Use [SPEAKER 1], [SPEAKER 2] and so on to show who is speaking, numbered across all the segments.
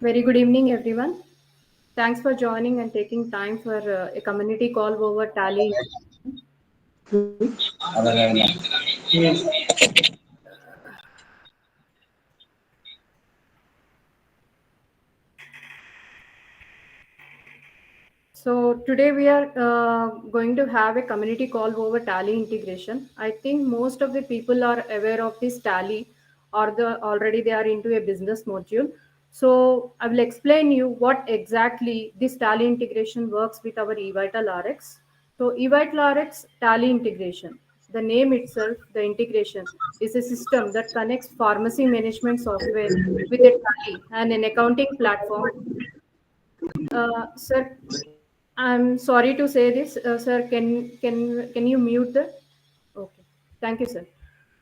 [SPEAKER 1] Very good evening, everyone. Thanks for joining and taking time for a community call over Tally. So today we are going to have a community call over Tally integration. I think most of the people are aware of this Tally, or already they are into a business module. So I will explain you what exactly this Tally integration works with our eVital RX. So eVital RX Tally integration. The name itself, the integration, is a system that connects pharmacy management software with a Tally and an accounting platform. Sir, I'm sorry to say this, sir. Can you mute the? Okay, thank you, sir.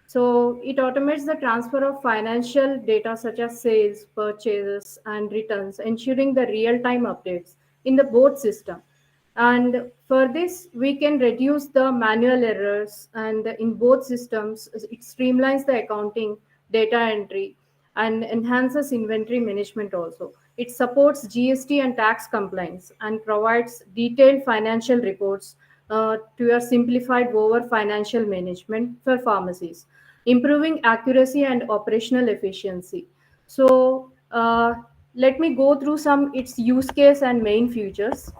[SPEAKER 1] So it automates the transfer of financial data such as sales, purchases, and returns, ensuring the real-time updates in the both system. And for this, we can reduce the manual errors, and in both systems, it streamlines the accounting, data entry, and enhances inventory management also. It supports GST and tax compliance and provides detailed financial reports to your simplified over financial management for pharmacies, improving accuracy and operational efficiency. So let me go through some its use case and main features.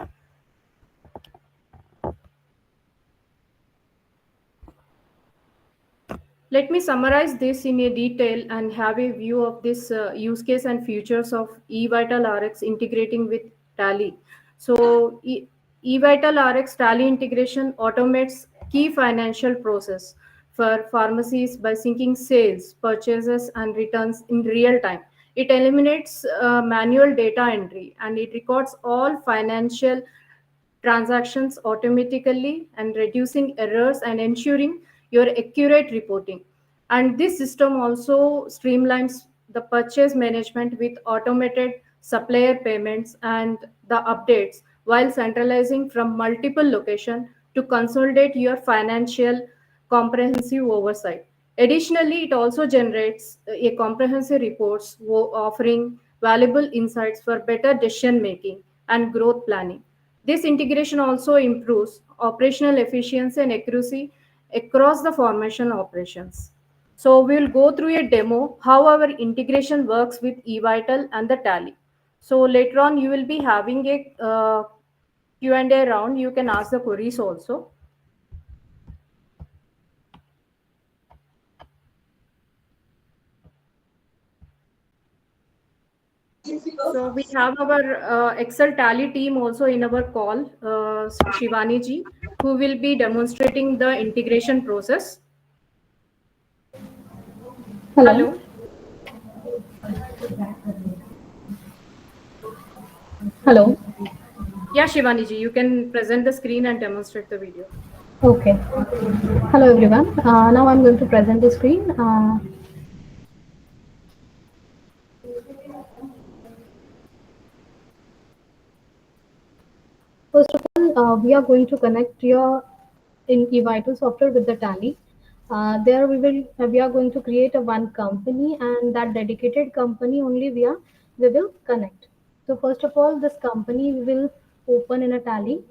[SPEAKER 1] Let me summarize this in a detail and have a view of this use case and features of eVital RX integrating with Tally. So eVital RX Tally integration automates key financial process for pharmacies by syncing sales, purchases, and returns in real time. It eliminates manual data entry and it records all financial transactions automatically and reducing errors and ensuring your accurate reporting. And this system also streamlines the purchase management with automated supplier payments and the updates while centralizing from multiple locations to consolidate your financial comprehensive oversight. Additionally, it also generates a comprehensive reports offering valuable insights for better decision making and growth planning. This integration also improves operational efficiency and accuracy across the formation operations. So we'll go through a demo how our integration works with eVital and the Tally. So later on you will be having a Q&A round. You can ask the queries also. So we have our Excel Tally team also in our call, Shivani ji, who will be demonstrating the integration process.
[SPEAKER 2] Hello.
[SPEAKER 1] Hello.
[SPEAKER 2] Hello.
[SPEAKER 1] Yeah, Shivani ji, you can present the screen and demonstrate the video.
[SPEAKER 2] Okay. Hello, everyone. Now I'm going to present the screen. First of all, we are going to connect your in eVital software with the Tally. There we are going to create a one company, and that dedicated company only we will connect. So first of all, this company we will open in a Tally.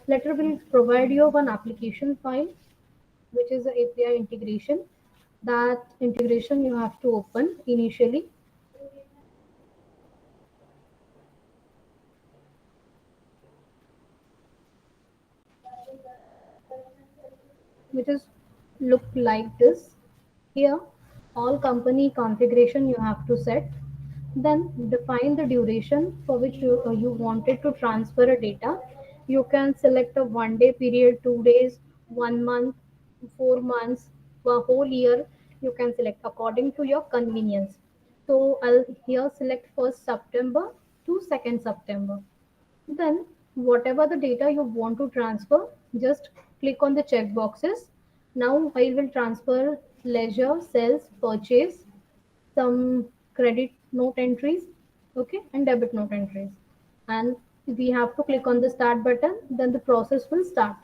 [SPEAKER 2] Later, we'll provide you one application file, which is the API integration. That integration you have to open initially. Which is look like this. Here, all company configuration you have to set. Then define the duration for which you wanted to transfer a data. You can select a 1 day period, 2 days, 1 month, 4 months, a whole year. You can select according to your convenience. So I'll here select 1st September to 2nd September. Then, whatever the data you want to transfer, just click on the check boxes. Now, I will transfer ledger, sales, purchase, some credit note entries, okay, and debit note entries. And we have to click on the start button, then the process will start.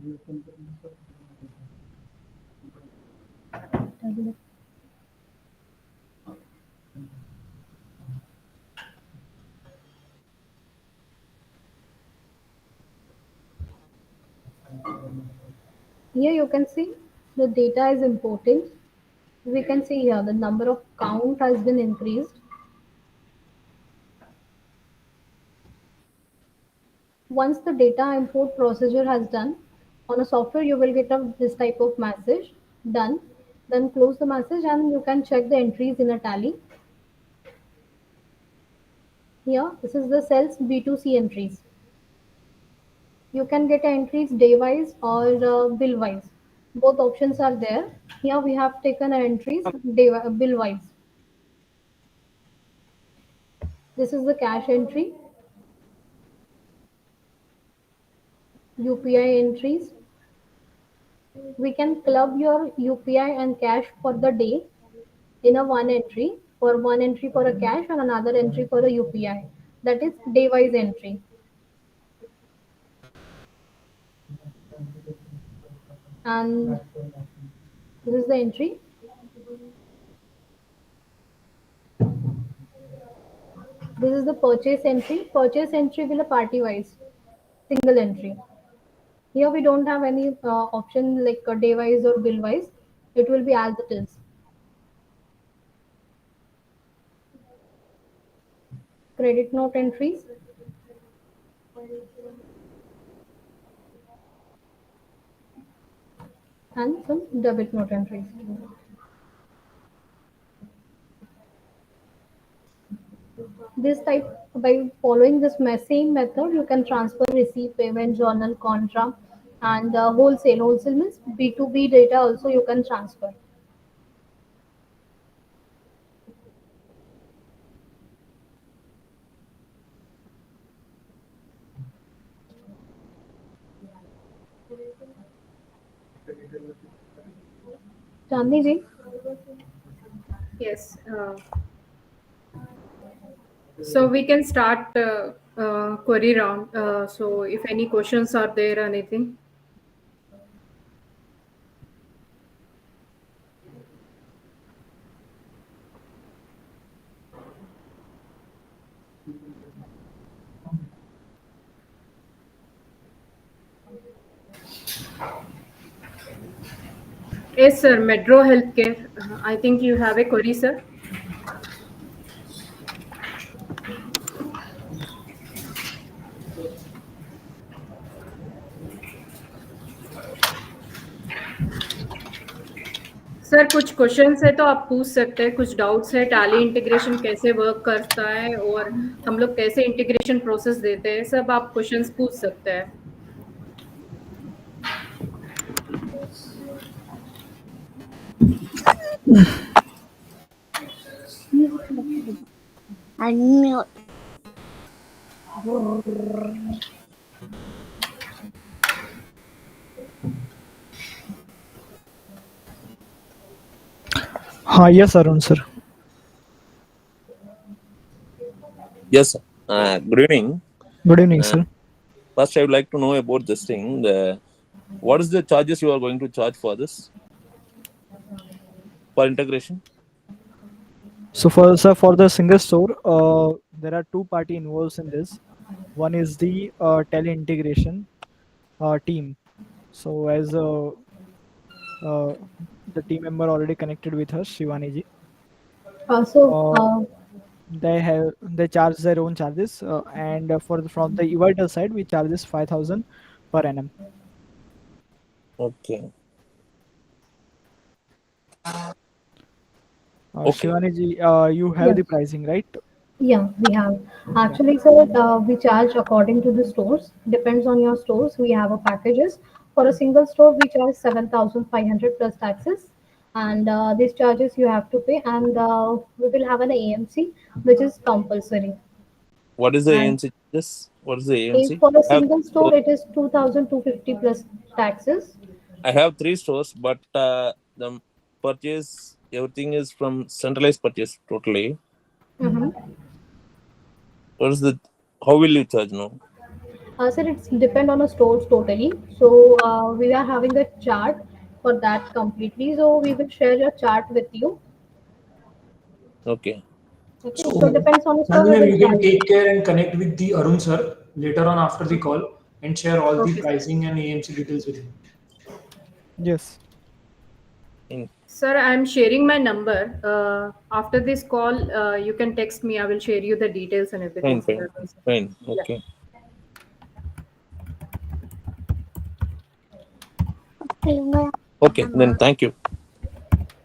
[SPEAKER 2] Here you can see the data is importing. We can see here the number of count has been increased. Once the data import procedure has done, on a software you will get this type of message, done. Then close the message and you can check the entries in a tally. Here, this is the sales B2C entries. You can get entries day wise or bill wise. Both options are there. Here we have taken entries bill wise. This is the cash entry, UPI entries. We can club your UPI and cash for the day in a one entry. For one entry for a cash and another entry for a UPI. That is day wise entry. And this is the entry. This is the purchase entry. Purchase entry will a party wise, single entry. Here we don't have any option like day wise or bill wise. It will be as it is. Credit note entries. And some debit note entries. This type by following this same method, you can transfer, receive, payment, journal, contra, and wholesale. Wholesale means B2B data also you can transfer. Chandni ji,
[SPEAKER 1] Yes. So we can start query round. So if any questions are there, anything. Yes, sir. Metro Healthcare. I think you have a query, sir. Sir कुछ questions है तो आप पूछ सकते हैं, कुछ doubts है tally integration कैसे वर्क करता है और हम लोग कैसे इंटीग्रेशन प्रोसेस देते हैं, सब आप क्वेश्चंस पूछ सकते हैं.
[SPEAKER 3] Unmute.
[SPEAKER 4] Yes, Arun sir.
[SPEAKER 5] Yes, good evening.
[SPEAKER 4] Good evening, sir.
[SPEAKER 5] First, I would like to know about this thing. What is the charges you are going to charge for this? For integration?
[SPEAKER 4] So for the single store, there are two party involved in this. One is the tele integration team. So as the team member already connected with us, Shivani ji, they charge their own charges, and from the Evital side, we charges 5,000 per annum.
[SPEAKER 5] Okay. Okay.
[SPEAKER 4] Shivani ji, you have
[SPEAKER 2] Yes.
[SPEAKER 4] the pricing, right?
[SPEAKER 2] Yeah, we have. Actually, sir, we charge according to the stores. Depends on your stores. We have a packages. For a single store, we charge 7,500 plus taxes. And these charges you have to pay. And we will have an AMC, which is compulsory.
[SPEAKER 5] What is the
[SPEAKER 2] And
[SPEAKER 5] ANC charges? What is the ANC?
[SPEAKER 2] for a single store, it is 2,250 plus taxes.
[SPEAKER 5] I have 3 stores, but the purchase, everything is from centralized purchase totally.
[SPEAKER 2] Mm-hmm.
[SPEAKER 5] What is the, how will you charge now?
[SPEAKER 2] Sir, it's depend on the stores totally. So we are having a chart for that completely. So we will share a chart with you.
[SPEAKER 5] Okay.
[SPEAKER 2] Okay. So
[SPEAKER 3] So,
[SPEAKER 2] depends on the store. We
[SPEAKER 3] Sanjana,
[SPEAKER 2] will
[SPEAKER 3] you can
[SPEAKER 2] charge you.
[SPEAKER 3] take care and connect with the Arun sir later on after the call and share all the
[SPEAKER 1] Okay, sir.
[SPEAKER 3] pricing and AMC details with him.
[SPEAKER 4] Yes.
[SPEAKER 5] In-
[SPEAKER 1] Sir, I'm sharing my number. After this call, you can text me. I will share you the details and
[SPEAKER 5] Fine,
[SPEAKER 1] everything.
[SPEAKER 5] fine, fine.
[SPEAKER 1] Yeah.
[SPEAKER 5] Okay. Okay, then thank you.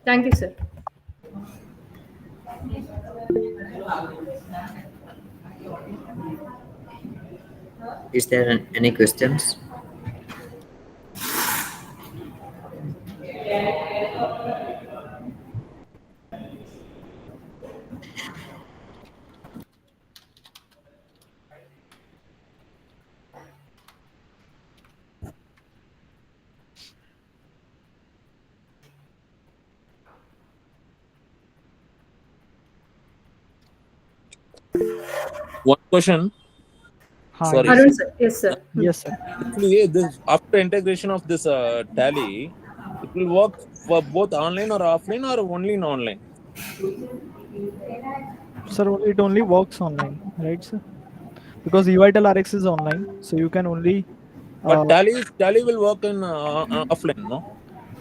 [SPEAKER 1] Thank you, sir.
[SPEAKER 6] Is there any questions?
[SPEAKER 5] One question.
[SPEAKER 4] Ha,
[SPEAKER 5] Sorry.
[SPEAKER 4] yes.
[SPEAKER 1] Arun, sir. Yes, sir.
[SPEAKER 4] Yes, sir.
[SPEAKER 5] Actually, this after integration of this Tally, it will work for both online or offline or only in online.
[SPEAKER 4] Sir, it only works online, right, sir? Because eVital RX is online, so you can only
[SPEAKER 5] But
[SPEAKER 4] uh,
[SPEAKER 5] Tally will work in offline, no?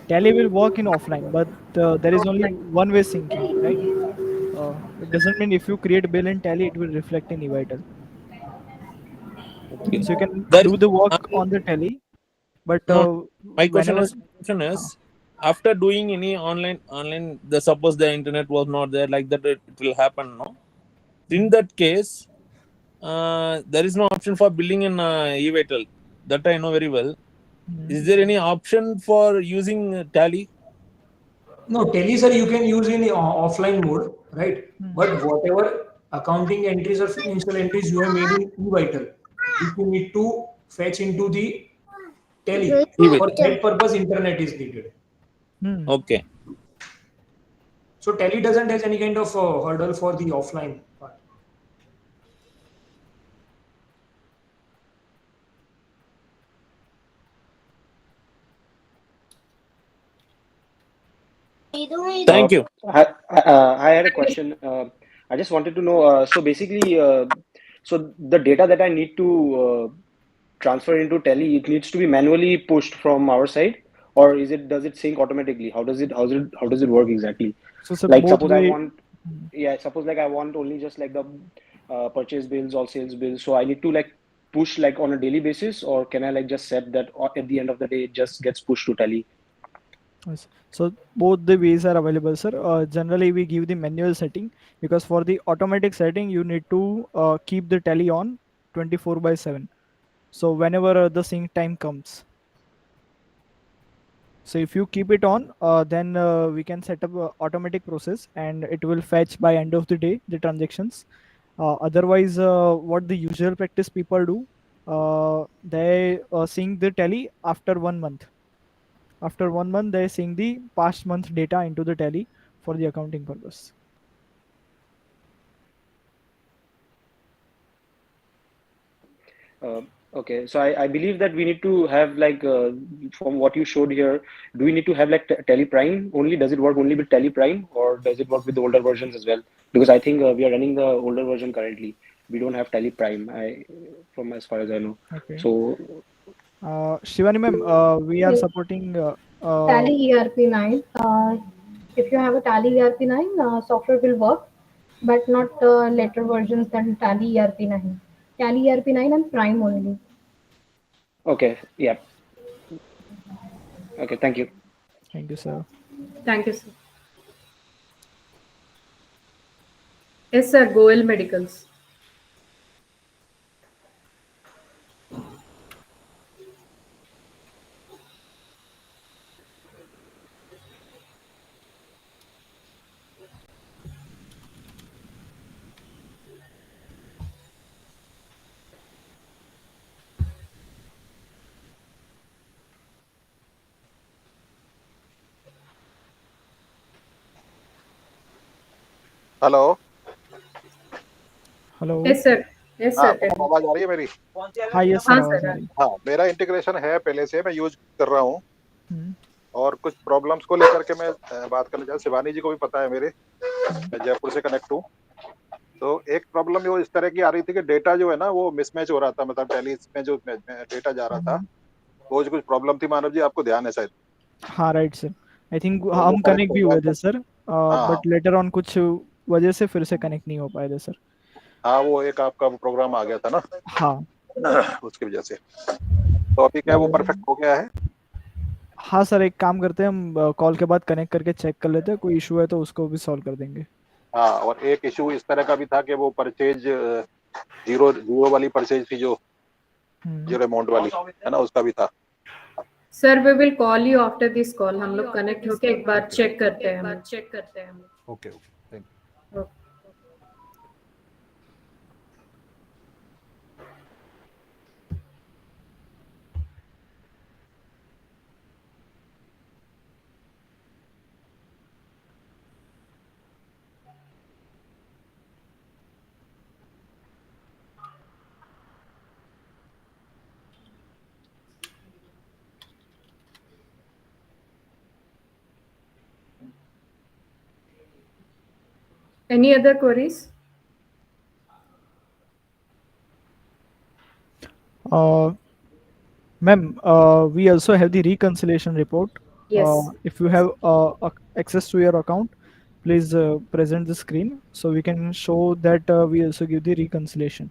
[SPEAKER 4] Tally will work in offline, but there is only
[SPEAKER 1] Offline.
[SPEAKER 4] one-way syncing, right? It doesn't mean if you create bill in Tally, it will reflect in eVital.
[SPEAKER 5] Okay.
[SPEAKER 4] So you can
[SPEAKER 5] That
[SPEAKER 4] do the work
[SPEAKER 5] uh,
[SPEAKER 4] on the Tally, but
[SPEAKER 5] no.
[SPEAKER 4] whenever
[SPEAKER 5] My question is, after doing any online, the suppose the internet was not there, like that, it will happen, no? In that case, there is no option for billing in eVital. That I know very well. Is there any option for using Tally?
[SPEAKER 3] No, Tele sir, you can use in offline mode, right?
[SPEAKER 4] Hmm.
[SPEAKER 3] But whatever accounting entries or financial entries you have made in eVital, which you need to fetch into the Tele. For
[SPEAKER 5] eVital.
[SPEAKER 3] that purpose, internet is needed.
[SPEAKER 4] Hmm.
[SPEAKER 5] Okay.
[SPEAKER 3] So Tele doesn't have any kind of hurdle for the offline part.
[SPEAKER 5] Thank you.
[SPEAKER 7] I had a question. I just wanted to know. So basically, so the data that I need to transfer into Tele, it needs to be manually pushed from our side, or is it does it sync automatically? How does it work exactly?
[SPEAKER 4] So, sir,
[SPEAKER 7] Like
[SPEAKER 4] both
[SPEAKER 7] suppose I
[SPEAKER 4] way.
[SPEAKER 7] want, yeah, suppose like I want only just like the purchase bills or sales bills. So I need to like push like on a daily basis, or can I like just set that at the end of the day it just gets pushed to Tele?
[SPEAKER 4] Yes. So both the ways are available, sir. Generally, we give the manual setting because for the automatic setting, you need to keep the Tally on 24/7. So whenever the sync time comes. So if you keep it on, then we can set up a automatic process and it will fetch by end of the day the transactions. Otherwise, what the usual practice people do, they sync the Tally after 1 month. After 1 month, they sync the past month data into the Tally for the accounting purpose.
[SPEAKER 7] Uh, okay, so I believe that we need to have like from what you showed here, do we need to have like Tele Prime only? Does it work only with Tele Prime, or does it work with the older versions as well? Because I think we are running the older version currently. We don't have Tele Prime, from as far as I know.
[SPEAKER 4] Okay.
[SPEAKER 7] So
[SPEAKER 4] Shivani ma'am, we are
[SPEAKER 2] Yes.
[SPEAKER 4] supporting.
[SPEAKER 2] Tally ERP9. If you have a Tally ERP9, software will work, but not later versions than Tally ERP9. Tally ERP9 and Prime only.
[SPEAKER 7] okay, yeah, okay, thank you.
[SPEAKER 4] Thank you, sir.
[SPEAKER 1] Thank you, sir. Yes, sir. Goel Medicals.
[SPEAKER 8] Hello.
[SPEAKER 4] Hello.
[SPEAKER 1] Yes, sir. Yes,
[SPEAKER 8] हाँ,
[SPEAKER 1] sir. tell me.
[SPEAKER 8] आवाज आ रही है मेरी?
[SPEAKER 4] हाँ yes sir
[SPEAKER 1] हाँ
[SPEAKER 4] आवाज
[SPEAKER 1] sir
[SPEAKER 4] आ रही है।
[SPEAKER 8] हाँ, मेरा इंटीग्रेशन है पहले से, मैं यूज कर रहा हूँ,
[SPEAKER 4] हम्म,
[SPEAKER 8] और कुछ प्रॉब्लम्स को लेकर के मैं बात करना चाहता। शिवानी जी को भी पता है मेरे, मैं जयपुर से कनेक्ट हूँ। तो एक प्रॉब्लम जो इस तरह की आ रही थी कि डेटा जो है ना वो मिसमैच हो रहा था, मतलब टैली में जो डेटा जा रहा था वो जो कुछ प्रॉब्लम थी, मानव जी आपको ध्यान है शायद,
[SPEAKER 4] हाँ राइट सर, आई थिंक
[SPEAKER 8] तो वो
[SPEAKER 4] हम
[SPEAKER 8] करेक्ट
[SPEAKER 4] कनेक्ट
[SPEAKER 8] हो
[SPEAKER 4] भी
[SPEAKER 8] गया
[SPEAKER 4] हुए
[SPEAKER 8] था।
[SPEAKER 4] थे सर,
[SPEAKER 8] हाँ
[SPEAKER 4] बट लेटर ऑन कुछ वजह से फिर से कनेक्ट नहीं हो पाए थे सर।
[SPEAKER 8] हाँ, वो एक आपका प्रोग्राम आ गया था ना
[SPEAKER 4] हाँ
[SPEAKER 8] उसकी वजह से। तो अभी क्या वो
[SPEAKER 4] तो
[SPEAKER 8] परफेक्ट हो गया है?
[SPEAKER 4] हाँ सर, एक काम करते हैं, हम कॉल के बाद कनेक्ट करके चेक कर लेते हैं, कोई इशू है तो उसको भी सॉल्व कर देंगे।
[SPEAKER 8] हाँ, और एक इशू इस तरह का भी था कि वो परचेज जीरो जीरो वाली परचेज थी, जो
[SPEAKER 4] हम्म,
[SPEAKER 8] जीरो अमाउंट वाली है ना, उसका भी था।
[SPEAKER 1] Sir we will call you after this call, हम लोग कनेक्ट होके एक बार चेक करते हैं हम
[SPEAKER 8] ओके ओके, थैंक यू।
[SPEAKER 1] लोग। Any other queries?
[SPEAKER 4] Ma'am, we also have the reconciliation report.
[SPEAKER 1] Yes.
[SPEAKER 4] If you have access to your account, please present the screen so we can show that we also give the reconciliation.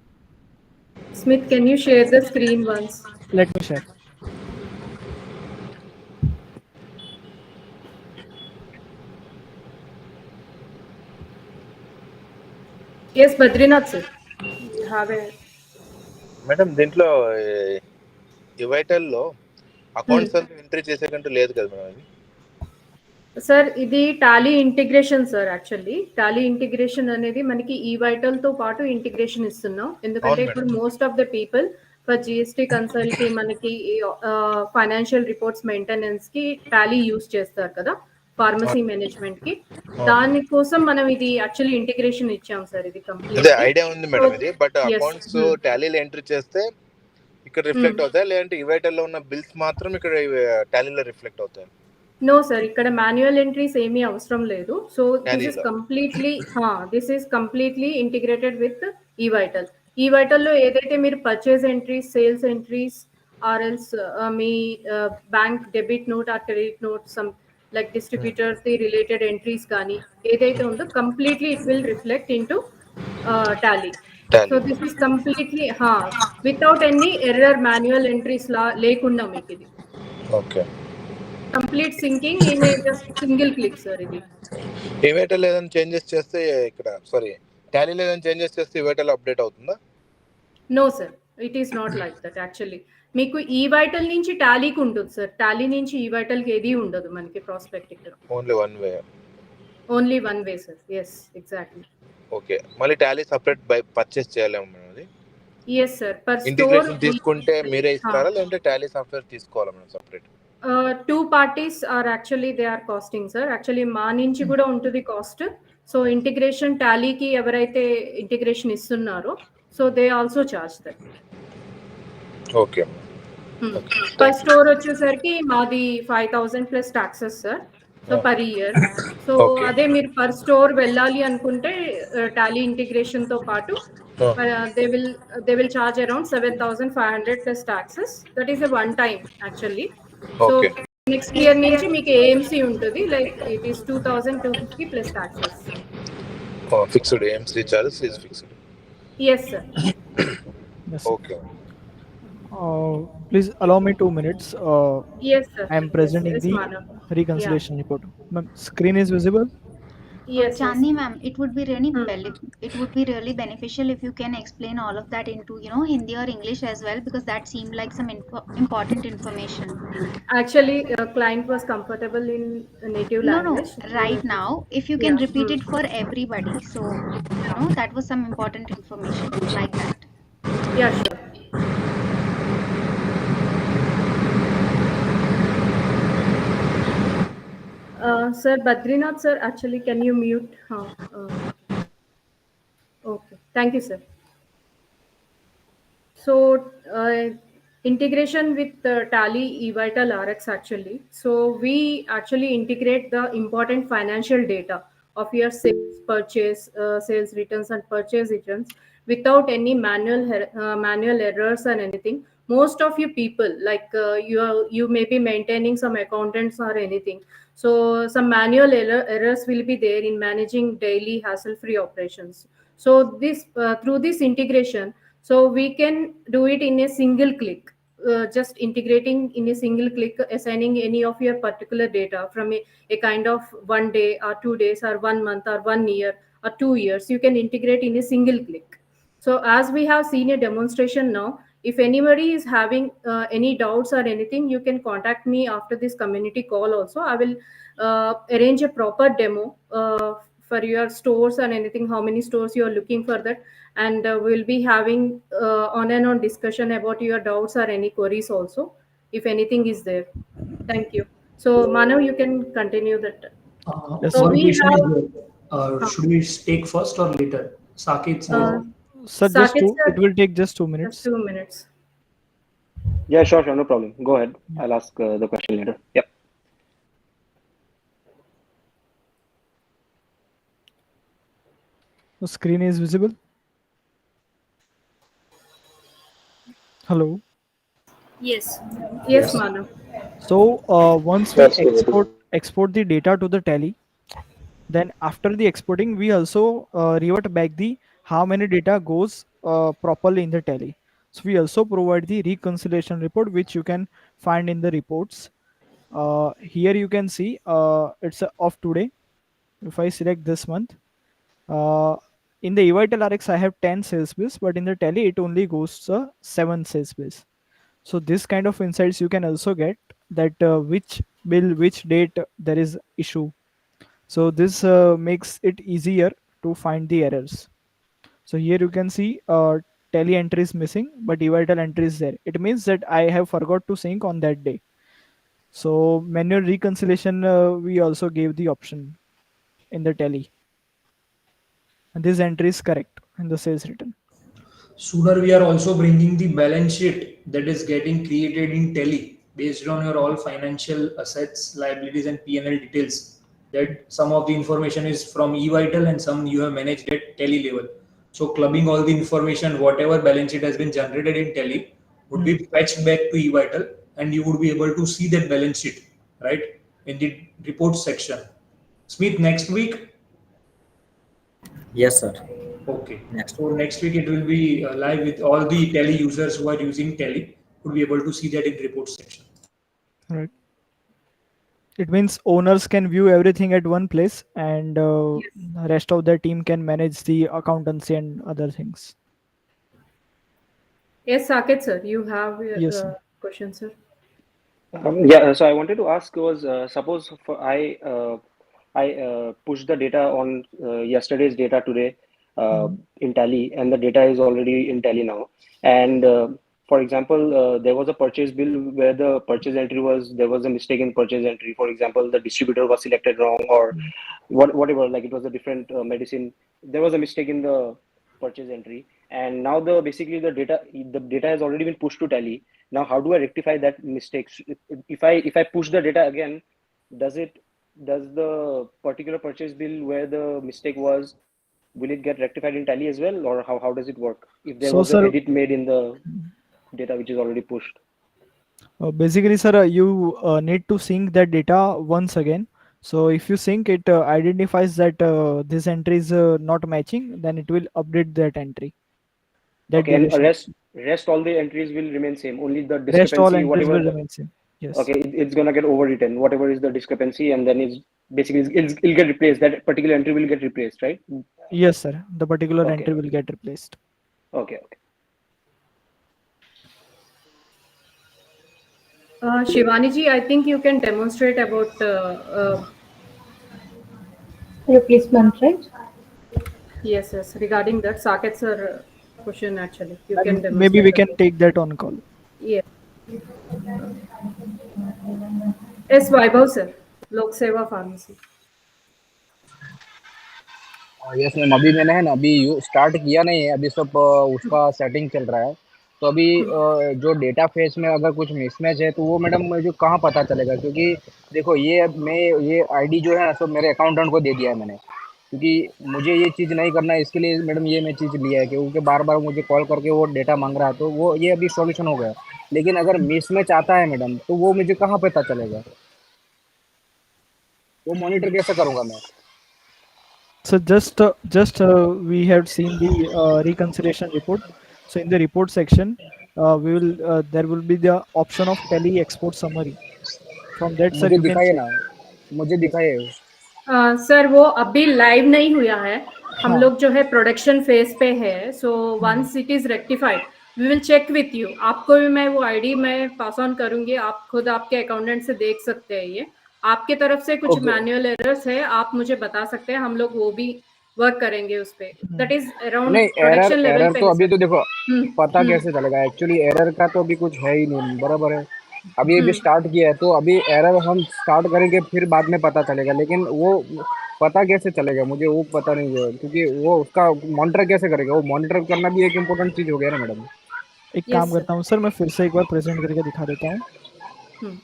[SPEAKER 1] Smith, can you share the screen once?
[SPEAKER 4] Let me share.
[SPEAKER 1] Yes, Badrinath sir. Have a
[SPEAKER 5] madam దీంట్లో ఇవైటల్లో accounts అంతా entry చేసేకంటూ లేదు కదా madam అది?
[SPEAKER 1] Sir ఇది Tally integration sir, actually Tally integration అనేది మనకి ఈ vital తో పాటు ఇంటిగ్రేషన్ ఇస్తున్నాం, ఎందుకంటే
[SPEAKER 5] అవును
[SPEAKER 1] ఇప్పుడు
[SPEAKER 5] madam.
[SPEAKER 1] Most of the people for GST consult కి మనకి ఫైనాన్షియల్ రిపోర్ట్స్ మెయింటెనెన్స్ కి టాలీ యూస్ చేస్తారు కదా, ఫార్మసీ మేనేజ్మెంట్ కి. దానికోసం మనం ఇది యాక్చువల్లీ ఇంటిగ్రేషన్ ఇచ్చాం సార్, ఇది
[SPEAKER 5] అదే
[SPEAKER 1] కంప్లీట్.
[SPEAKER 5] ఐడియా ఉంది మేడం ఇది, బట్ అకౌంట్స్ టాలీలో ఎంట్రీ చేస్తే ఇక్కడ రిఫ్లెక్ట్ అవుతాయి, లేదంటే ఇవైటల్లో ఉన్న బిల్స్ మాత్రం ఇక్కడ టాలీలో రిఫ్లెక్ట్ అవుతాయి?
[SPEAKER 1] నో సార్, ఇక్కడ మాన్యువల్ ఎంట్రీస్ ఏమీ అవసరం లేదు. So this is completely integrated with eVital. ఈ వైటల్లో ఏదైతే మీరు పర్చేస్ ఎంట్రీస్, సేల్స్ ఎంట్రీస్, ఆర్ఎల్స్ మీ bank debit note or credit note, some like distributors the related entries కానీ ఏదైతే ఉందో completely it will reflect into Tally. So this is completely without any error, manual entries లేకుండా మీకు ఇది
[SPEAKER 5] okay.
[SPEAKER 1] Complete sinking in just single click sir ఇది.
[SPEAKER 5] ఇవేటల్ ఏదైనా changes చేస్తే ఇక్కడ టాలీలో ఏదైనా చేంజెస్ చేస్తే ఇవేటల్ అప్డేట్ అవుతుందా?
[SPEAKER 1] No sir, it is not like that. Actually మీకు ఈ వైటల్ నుంచి టాలీకి ఉంటుంది సార్, టాలీ నుంచి ఈ వైటల్కి ఏది ఉండదు మనకి ప్రాస్పెక్ట్ ఇక్కడ.
[SPEAKER 5] Only one way.
[SPEAKER 1] Only one way sir, yes exactly.
[SPEAKER 5] Okay, మళ్ళీ టాలీ సపరేట్ బై పర్చేస్ చేయాలేమో మేడం అది?
[SPEAKER 1] Yes sir, per store
[SPEAKER 5] integration తీసుకుంటే మీరే ఇస్తారా, లేదంటే టాలీ సాఫ్ట్వేర్ తీసుకోవాలా madam separate?
[SPEAKER 1] Two parties are actually they are costing sir. Actually మా నుంచి కూడా ఉంటుంది కాస్ట్. సో ఇంటిగ్రేషన్ టాలీకి ఎవరైతే ఇంటిగ్రేషన్ ఇస్తున్నారో so they also charge that.
[SPEAKER 5] Okay.
[SPEAKER 1] Per store వచ్చేసరికి మాది 5,000 plus taxes sir, so per year. So అదే మీరు పర్ స్టోర్ వెళ్ళాలి అనుకుంటే టాలీ ఇంటిగ్రేషన్ తో పాటు they will charge around 7,500 plus taxes. That is a one time actually. So next year నుంచి మీకు ఏఎంసీ ఉంటుంది, like it is 2,250 plus taxes.
[SPEAKER 5] Fixed AMC charges is fixed?
[SPEAKER 1] Yes sir.
[SPEAKER 5] Okay.
[SPEAKER 4] Please allow me 2 minutes.
[SPEAKER 1] Yes sir.
[SPEAKER 4] I am presenting
[SPEAKER 1] Yes,
[SPEAKER 4] the
[SPEAKER 1] madam.
[SPEAKER 4] reconciliation report. Ma'am, screen is visible?
[SPEAKER 1] Yes.
[SPEAKER 9] Chandni ma'am, it would be really beneficial if you can explain all of that into Hindi or English as well, because that seemed like some important information.
[SPEAKER 1] Actually, client was comfortable in native language.
[SPEAKER 9] No, right now if you can repeat it for everybody, so that was some important information like that.
[SPEAKER 1] Yeah, sure. Sir Badrinath sir, actually can you mute? Okay, thank you sir. So integration with Tally eVital RX actually. So we actually integrate the important financial data of your sales, purchase, sales returns and purchase returns without any manual errors and anything. Most of you people, like you may be maintaining some accountants or anything. So some manual errors will be there in managing daily hassle-free operations. So this through this integration, so we can do it in a single click, just integrating in a single click, assigning any of your particular data from a kind of 1 day or 2 days or 1 month or 1 year or 2 years. You can integrate in a single click. So as we have seen a demonstration now, if anybody is having any doubts or anything, you can contact me after this community call also. I will arrange a proper demo for your stores and anything, how many stores you are looking for that, and we'll be having on and on discussion about your doubts or any queries also, if anything is there. Thank you. So Manav, you can continue that.
[SPEAKER 4] Yes,
[SPEAKER 1] So
[SPEAKER 4] sir.
[SPEAKER 3] One
[SPEAKER 1] we
[SPEAKER 3] question is
[SPEAKER 1] have
[SPEAKER 3] there. Should we take first or later? Saket's
[SPEAKER 1] uh,
[SPEAKER 3] there.
[SPEAKER 4] Sir, just
[SPEAKER 1] Saket
[SPEAKER 4] two.
[SPEAKER 1] sir,
[SPEAKER 4] It will take just 2
[SPEAKER 1] just
[SPEAKER 4] minutes.
[SPEAKER 1] 2 minutes.
[SPEAKER 7] Yeah, sure, no problem. Go ahead. I'll ask the question later. Yeah.
[SPEAKER 4] The screen is visible. Hello.
[SPEAKER 1] Yes. Yes,
[SPEAKER 3] Yes.
[SPEAKER 1] Manav.
[SPEAKER 4] So once we
[SPEAKER 7] Yes,
[SPEAKER 4] export the data to the Tally, then after the exporting, we also revert back the how many data goes properly in the Tally. So we also provide the reconciliation report, which you can find in the reports. Here you can see it's of today. If I select this month, in the eVital RX I have 10 sales bills, but in the Tally it only goes 7 sales bills. So this kind of insights you can also get, that which bill, which date there is issue. So this makes it easier to find the errors. So here you can see Tally entry is missing, but eVital entry is there. It means that I have forgot to sync on that day. So manual reconciliation, we also gave the option in the Tally, and this entry is correct in the sales return.
[SPEAKER 3] Sooner we are also bringing the balance sheet that is getting created in Tally based on your all financial assets, liabilities, and P&L details. That some of the information is from eVital and some you have managed at Tally level. So clubbing all the information, whatever balance sheet has been generated in Tally would be fetched back to eVital, and you would be able to see that balance sheet, right, in the reports section. Smith, next week.
[SPEAKER 6] Yes, sir.
[SPEAKER 3] Okay.
[SPEAKER 6] Next.
[SPEAKER 3] So next week it will be live with all the Tally users who are using Tally would be able to see that in report section.
[SPEAKER 4] Right. It means owners can view everything at one place, and
[SPEAKER 1] Yes.
[SPEAKER 4] rest of the team can manage the accountancy and other things.
[SPEAKER 1] Yes, Saket sir, you have your
[SPEAKER 4] Yes, sir.
[SPEAKER 1] question, sir.
[SPEAKER 7] Yeah, so I wanted to ask was suppose I push the data on yesterday's data today in Tally, and the data is already in Tally now. And for example, there was a purchase bill where the purchase entry there was a mistake in purchase entry. For example, the distributor was selected wrong, or whatever. Like it was a different medicine. There was a mistake in the purchase entry, and now basically the data has already been pushed to Tally. Now how do I rectify that mistake? If I push the data again, does the particular purchase bill where the mistake was, will it get rectified in Tally as well, or how does it work if there
[SPEAKER 4] So,
[SPEAKER 7] was an
[SPEAKER 4] sir,
[SPEAKER 7] edit made in the data which is already pushed?
[SPEAKER 4] basically, sir, you need to sync that data once again. So if you sync, it identifies that this entry is not matching, then it will update that entry, that
[SPEAKER 7] Okay, and
[SPEAKER 4] duration.
[SPEAKER 7] rest all the entries will remain same. Only the
[SPEAKER 4] Rest all
[SPEAKER 7] discrepancy,
[SPEAKER 4] entries
[SPEAKER 7] whatever
[SPEAKER 4] will remain same. Yes.
[SPEAKER 7] okay, it's gonna get overwritten. Whatever is the discrepancy, and then it's basically it'll get replaced. That particular entry will get replaced, right?
[SPEAKER 4] Yes, sir. The particular
[SPEAKER 7] Okay,
[SPEAKER 4] entry will get replaced.
[SPEAKER 7] okay.
[SPEAKER 1] Shivani ji, I think you can demonstrate about
[SPEAKER 2] Replacement, right?
[SPEAKER 1] yes, regarding that Saket sir question actually. You can
[SPEAKER 4] And maybe we
[SPEAKER 1] demonstrate
[SPEAKER 4] can
[SPEAKER 1] about.
[SPEAKER 4] take that on call.
[SPEAKER 1] Yes. Yes, Vaibhav sir, Lok Seva Pharmacy.
[SPEAKER 10] Yes ma'am, अभी मैंने है ना अभी start किया नहीं है, अभी सब उसका सेटिंग चल रहा है। तो अभी जो डेटा फेस में अगर कुछ मिसमैच है तो वो मैडम मुझे कहाँ पता चलेगा? क्योंकि देखो मैं ये आईडी जो है ना सब मेरे अकाउंटेंट को दे दिया है मैंने, क्योंकि मुझे ये चीज़ नहीं करना है, इसके लिए मैडम ये मैं चीज़ लिया है, क्योंकि बार बार मुझे कॉल करके वो डेटा मांग रहा है, तो वो ये अभी सॉल्यूशन हो गया। लेकिन अगर मिसमैच आता है मैडम तो वो मुझे कहाँ पता चलेगा? वो मॉनिटर कैसे करूँगा मैं?
[SPEAKER 4] So just we have seen the reconciliation report. So in the report section, we will there will be the option of tally export summary. From that, sir,
[SPEAKER 10] मुझे
[SPEAKER 4] you can
[SPEAKER 10] दिखाइए
[SPEAKER 4] check.
[SPEAKER 10] ना, मुझे
[SPEAKER 4] Yes.
[SPEAKER 10] दिखाइए।
[SPEAKER 1] Sir वो अभी live नहीं हुआ है, हम
[SPEAKER 4] हाँ.
[SPEAKER 1] लोग जो है प्रोडक्शन फेज पे है, so once it is rectified we will check with you. आपको भी मैं वो आईडी मैं पास ऑन करूंगी, आप खुद आपके अकाउंटेंट से देख सकते हैं। ये आपके तरफ से कुछ
[SPEAKER 10] ओके।
[SPEAKER 1] मैनुअल एरर्स है, आप मुझे बता सकते हैं, हम लोग वो भी वर्क करेंगे उस पे। दैट इज अराउंड
[SPEAKER 10] नहीं, एरर
[SPEAKER 1] प्रोडक्शन लेवल
[SPEAKER 10] एरर
[SPEAKER 1] पे
[SPEAKER 10] तो
[SPEAKER 1] है
[SPEAKER 10] अभी
[SPEAKER 1] सर।
[SPEAKER 10] तो देखो पता
[SPEAKER 1] हम्म
[SPEAKER 10] कैसे चलेगा? एक्चुअली एरर का तो अभी कुछ है ही नहीं, बराबर है। अभी अभी
[SPEAKER 1] हम्म
[SPEAKER 10] स्टार्ट किया है तो अभी एरर हम स्टार्ट करेंगे फिर बाद में पता चलेगा, लेकिन वो पता कैसे चलेगा मुझे वो पता नहीं है, क्योंकि वो उसका मॉनिटर कैसे करेगा? वो मॉनिटर करना भी एक इम्पोर्टेंट चीज़ हो गया ना मैडम।
[SPEAKER 4] एक काम
[SPEAKER 1] यस सर।
[SPEAKER 4] करता हूँ सर, मैं फिर से एक बार प्रेजेंट करके दिखा देता हूँ।
[SPEAKER 1] हम्म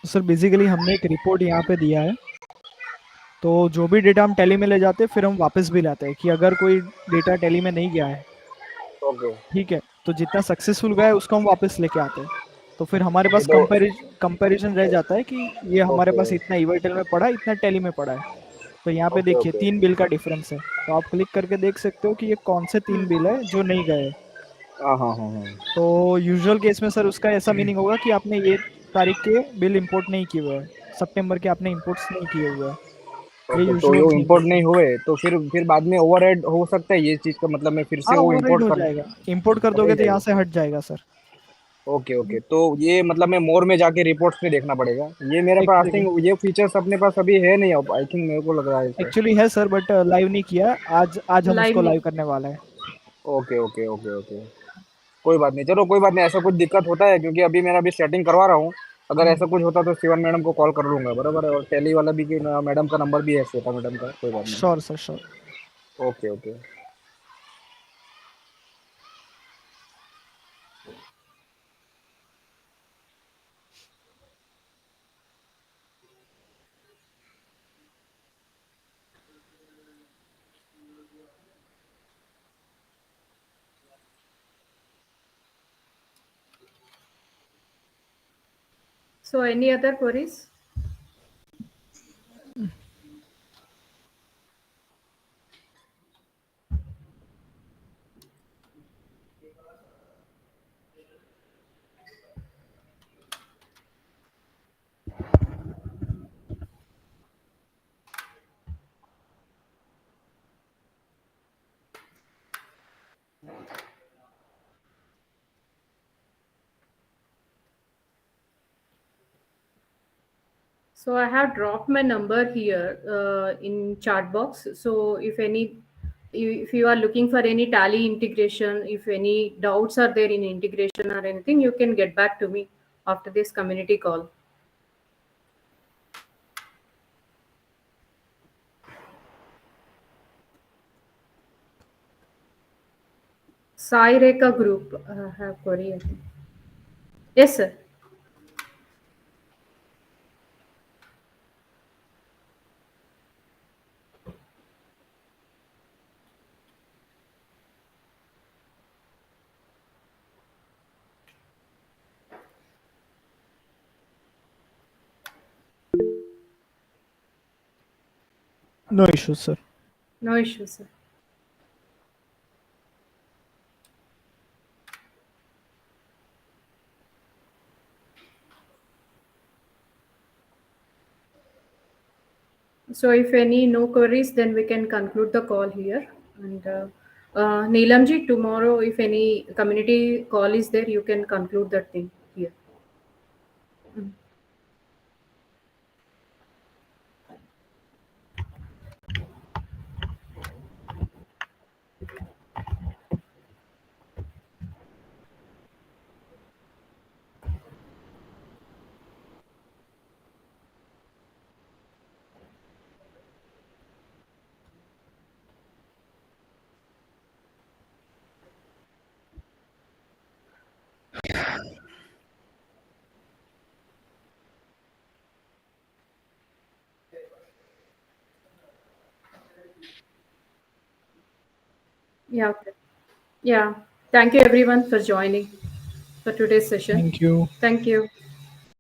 [SPEAKER 4] सर बेसिकली हमने एक रिपोर्ट यहाँ पे दिया है, तो जो भी डेटा हम टैली में ले जाते हैं फिर हम वापस भी लाते हैं कि अगर कोई डेटा टैली में नहीं गया है,
[SPEAKER 10] ओके।
[SPEAKER 4] ठीक है, तो जितना सक्सेसफुल गया है उसको हम वापस लेके आते हैं। तो फिर हमारे
[SPEAKER 10] ओके
[SPEAKER 4] पास
[SPEAKER 10] तो
[SPEAKER 4] कंपैरिजन रह जाता है कि ये हमारे
[SPEAKER 10] ओके
[SPEAKER 4] पास इतना ईवाईटेल में पड़ा है, इतना टैली में पड़ा है। तो यहाँ पे
[SPEAKER 10] ओके
[SPEAKER 4] देखिए
[SPEAKER 10] ओके।
[SPEAKER 4] 3 बिल का डिफरेंस है, तो आप क्लिक करके देख सकते हो कि ये कौन से 3 बिल है जो नहीं गए।
[SPEAKER 10] हाँ हाँ हाँ हाँ।
[SPEAKER 4] तो यूजुअल केस में सर उसका ऐसा मीनिंग होगा कि आपने ये तारीख के बिल इंपोर्ट नहीं किए हुए हैं, सितंबर के आपने इंपोर्ट्स नहीं किए हुए हैं। ये
[SPEAKER 10] ओके, तो
[SPEAKER 4] यूजुअल
[SPEAKER 10] ये
[SPEAKER 4] थिंग
[SPEAKER 10] इम्पोर्ट
[SPEAKER 4] होती
[SPEAKER 10] नहीं
[SPEAKER 4] है।
[SPEAKER 10] हुए तो फिर बाद में ओवरहेड हो सकता है ये चीज़ का, मतलब मैं फिर से
[SPEAKER 4] हाँ,
[SPEAKER 10] वो
[SPEAKER 4] ओवरराइड
[SPEAKER 10] इम्पोर्ट
[SPEAKER 4] हो
[SPEAKER 10] कर
[SPEAKER 4] जाएगा, इंपोर्ट कर दोगे
[SPEAKER 10] रह
[SPEAKER 4] तो यहाँ
[SPEAKER 10] जाएगा।
[SPEAKER 4] से हट जाएगा सर।
[SPEAKER 10] ओके ओके, तो ये मतलब मैं मोर में जाके रिपोर्ट्स में देखना पड़ेगा। ये मेरे
[SPEAKER 4] एक
[SPEAKER 10] पास आई
[SPEAKER 4] सेकेंड,
[SPEAKER 10] थिंक ये फीचर्स अपने पास अभी है नहीं, अब आई थिंक मेरे को लग रहा है इसे।
[SPEAKER 4] एक्चुअली है सर बट लाइव नहीं किया, आज आज हम
[SPEAKER 1] लाइव
[SPEAKER 4] उसको
[SPEAKER 1] नहीं।
[SPEAKER 4] लाइव करने वाले हैं।
[SPEAKER 10] ओके ओके ओके ओके, कोई बात नहीं, चलो कोई बात नहीं। ऐसा कुछ दिक्कत होता है क्योंकि अभी मेरा अभी सेटिंग करवा रहा हूँ, अगर ऐसा कुछ होता तो शिवन मैडम को कॉल कर लूंगा, बराबर है। और टेली वाला भी कि मैडम का नंबर भी है, श्वेता मैडम का, कोई बात
[SPEAKER 4] श्योर सर, श्योर।
[SPEAKER 10] नहीं। Okay okay.
[SPEAKER 1] So any other queries? So I have dropped my number here in chat box. So if you are looking for any Tally integration, if any doubts are there in integration or anything, you can get back to me after this community call. Sai Rekha group have query, I think. Yes, sir.
[SPEAKER 4] No issues sir.
[SPEAKER 1] No issue, sir. So if any no queries, then we can conclude the call here. And Neelamji, tomorrow, if any community call is there, you can conclude that thing here. Mm. Yeah. Okay. Yeah. Thank you everyone for joining for today's session.
[SPEAKER 4] Thank you.
[SPEAKER 1] Thank you.